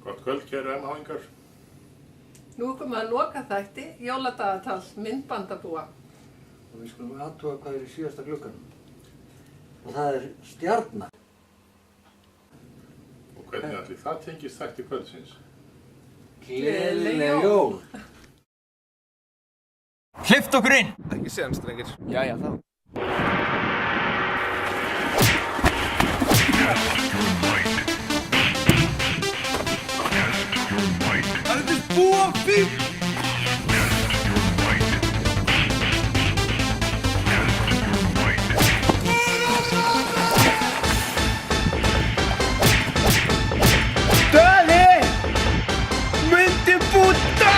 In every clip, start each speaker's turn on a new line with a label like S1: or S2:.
S1: Gott kvöld, kæru MH-ingar.
S2: Nú komum við að loka þætti, jóladagatal myndbandabúa.
S3: Og við skulum athuga hvað í síðasta glugganum. Og það stjarna.
S1: Og hvernig allir það tengist þætti kvöldsins?
S3: Gleðileg jól!
S4: Hleypt okkur inn!
S5: Ekki séðan, strengir.
S4: Jæja, þá. Það er búa fínt! Döði! Myndi búta!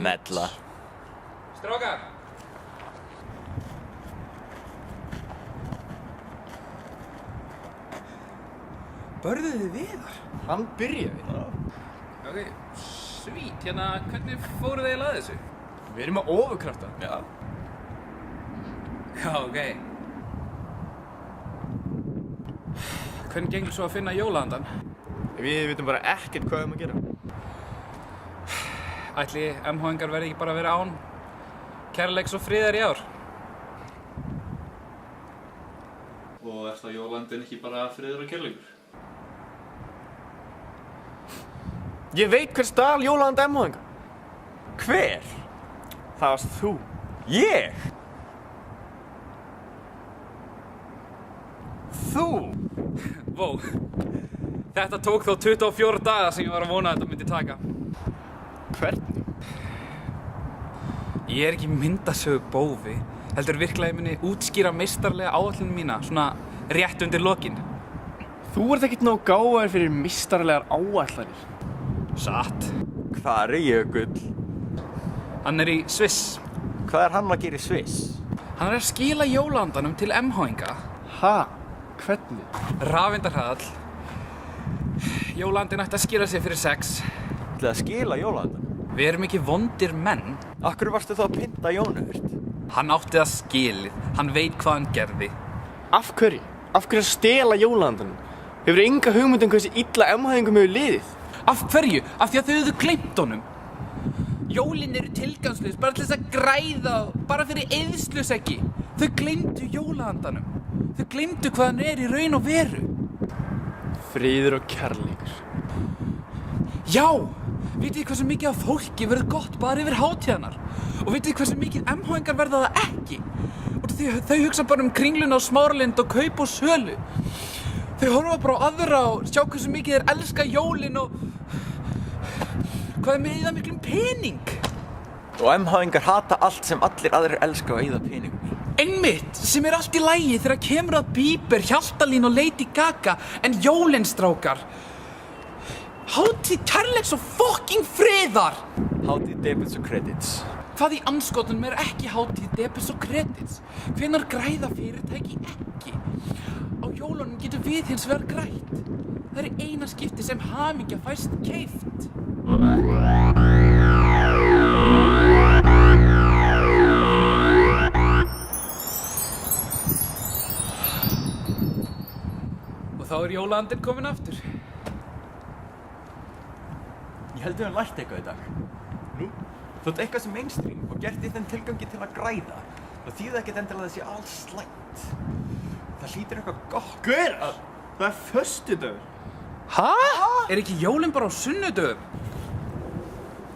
S4: Mella.
S5: Strákar!
S4: Börðuð þið Viðar? Hann byrjaði.
S5: Ok, svít, hvernig fóruð þið eiginlega að þessu?
S4: Við erum með ofurkrafta. Já.
S5: Já, ok. Hvernig gengur svo að finna jólaandann?
S4: Við vitum bara ekkert hvað við erum að gera.
S5: Ætli MH-ingar verði ekki bara að vera án kærleiks og friðar í ár?
S6: Og er það jólandinn ekki bara friður og kærleikur?
S4: Ég veit hver stal jólaanda MH-inga. Hver? Það varst þú. Ég? Þú?
S5: Vó, þetta tók þá 24 daga sem ég var að vona að þetta myndi taka.
S4: Hvernig?
S5: Ég er ekki myndasögu bófi, heldur virkilega ég muni útskýra meistarlega áætlunum mína, svona rétt undir lokin.
S7: Þú ert ekkert nóg gáfaður fyrir meistarlegar áætlanir.
S5: Satt.
S4: Hvar er Jökull?
S5: Hann er í Sviss.
S4: Hvað er hann að gera í Sviss?
S5: Hann er að skila jólaandanum til MH-inga.
S7: Ha? Hvernig?
S5: Rafindarhall. Jólaandinn ætti að skila sig fyrir 6.
S4: Til að skila jólaandan?
S5: Við erum ekki vondir menn.
S4: Akkur varstu þá að pynta Jónahurt?
S5: Hann átti það skilið. Hann veit hvað hann gerði.
S7: Af hverju? Af hverju að stela jólaandanum? Hefur enga hugmynd hversu illa MH-ingum hefur liðið?
S5: Af hverju? Af því að þau hefðu gleymt honum. Jólin eru tilgangslaus, bara til þess að græða, bara fyrir eyðsluseggi. Þau gleymdu jólaandanum. Þau gleymdu hvað hann er í raun og veru.
S7: Friður og kærleikur.
S5: Já! Vitið þið hversu mikið af fólki verður gott bara yfir hátíðarnar? Og vitið þið hversu mikið MH-ingar verða það ekki? Og þau hugsa bara um Kringluna og Smáralind og kaup og sölu. Þau horfa bara á aðra og sjá hversu mikið þeir elska jólin og hvað er með eyða miklum pening?
S4: Og MH-ingar hata allt sem allir aðrir elska og eyða peningum.
S5: Einmitt, sem er allt í lagi þegar kemur að Bieber, Hjaltalín og Lady Gaga, en jólin, strákar. Hátíð kærleiks og fucking friðar!
S4: Hátíð debits og credits.
S5: Hvað í andskotunum er ekki hátíð debits og credits? Hvenær græða fyrirtæki ekki? Á jólunum getur við hins vegar grætt. Það er eina skipti sem hamingja fæst keypt. Og þá er jólaandinn kominn aftur.
S4: Ég held við höfum lært eitthvað í dag. Nú? Þótt eitthvað sem mainstream og gert í þenn tilgangi til að græða. Það þýðir ekkert endilega að það sé alls slæmt. Það hlýtur eitthvað gott.
S7: Hver? Það er föstudagur. Hæ?
S5: Er ekki jólin bara á sunnudögum?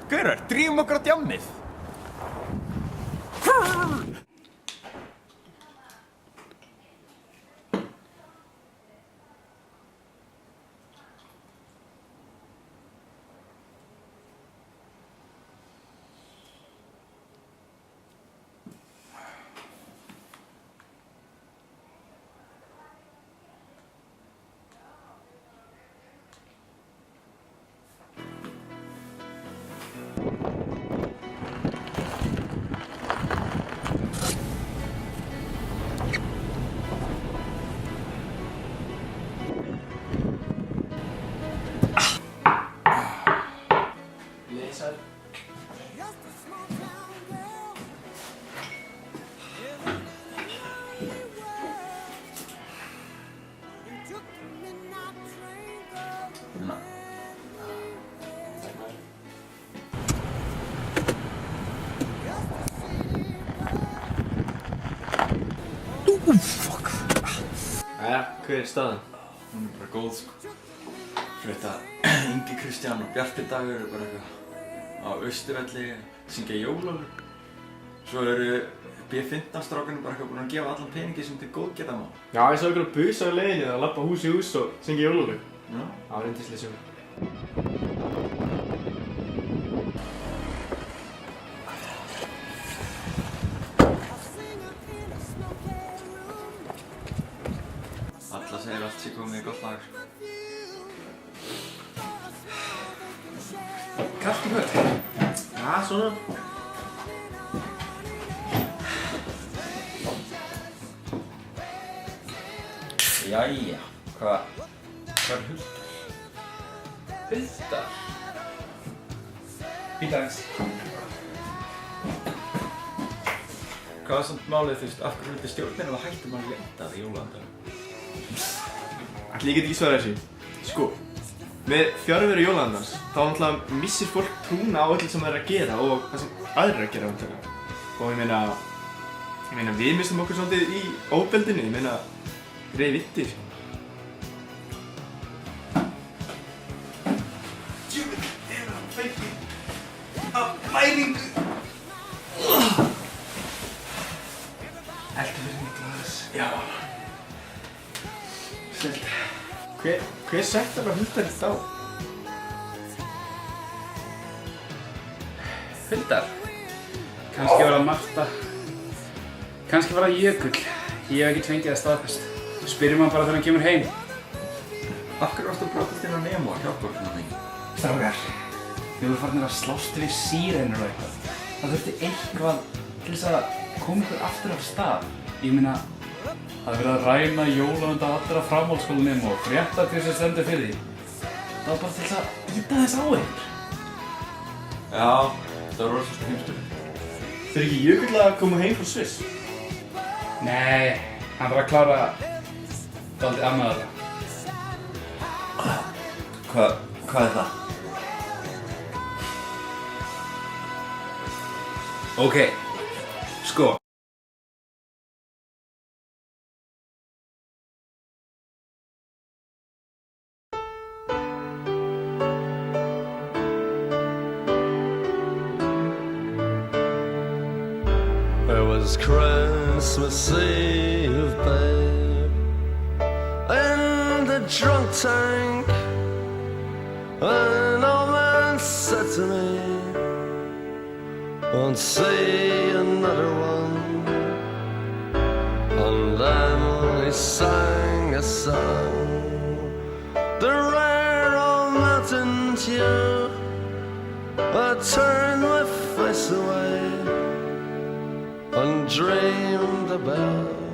S4: Gaurar, drífum okkur á djammið.
S7: Jæja, hver er staðan?
S4: Hún er bara góð, sko. Frétta Ingi Kristján og Bjarti Dagur eru bara eitthvað á Austurvelli að syngja jólalög. Svo eru B15-strákarnir bara eitthvað búin að gefa allan peningi sem til góðgerðarmála.
S7: Já, ég sá ykkur að busa á leiðinni að labba hús í hús og syngja jólalög.
S4: Já.
S7: Það var yndislega sögur.
S4: Alla segir allt sé komið í gott lag, sko.
S5: Kalt í kvöld.
S7: Já, svona.
S4: Jæja, hvað er Huldar?
S5: Huldar? Býta aðeins.
S4: Hvað er samt málið, þú veist, af hverju vildi stjórnin að hættum að leita að jólaandanum?
S7: Ætli ég get ekki svarað þessu. Sko, með fjárveru jólaandans, þá náttúrulega missir fólk trúna á öllu sem það er að gera og það sem aðrir eru að gera náttúrulega. Og ég meina, við missum okkur svolítið í ofbeldinu, ég meina, greið vitti, sko. Djúvill er hann fengið af næringu.
S5: Eldur fyrir mig glas.
S7: Já. Snill. Hver settar bara Huldar þá?
S5: Huldar? Kannski var það Marta. Kannski var það Jökull. Ég hef ekki fengið það staðfest. Spyrjum hann bara þegar hann kemur heim.
S4: Af hverju varstu að brotast inn á Nemo að hjálpa okkur svona þengi?
S5: Strákar, við vorum farnir að slást við sírenur og eitthvað. Það þurfti eitthvað til þess að koma ykkur aftur af stað. Ég meina, það er verið að ræna jólavenda allra framhaldsskólanum og fréttatíð sem stendur fyrir því. Það var bara til þess að ýta þess á ykkur.
S4: Já, það var orðsvist heimstur.
S7: Þau ekki Jökull að koma heim frá Sviss?
S5: Nei, hann var að klára dálítið annað þetta.
S4: Hvað er það?
S5: Ok, sko.
S8: It was Christmas Eve, babe, in the drunk tank. An old man said to me, won't see another one. And then he sang a song, the rare old mountain tune. I turned my face away and dreamed about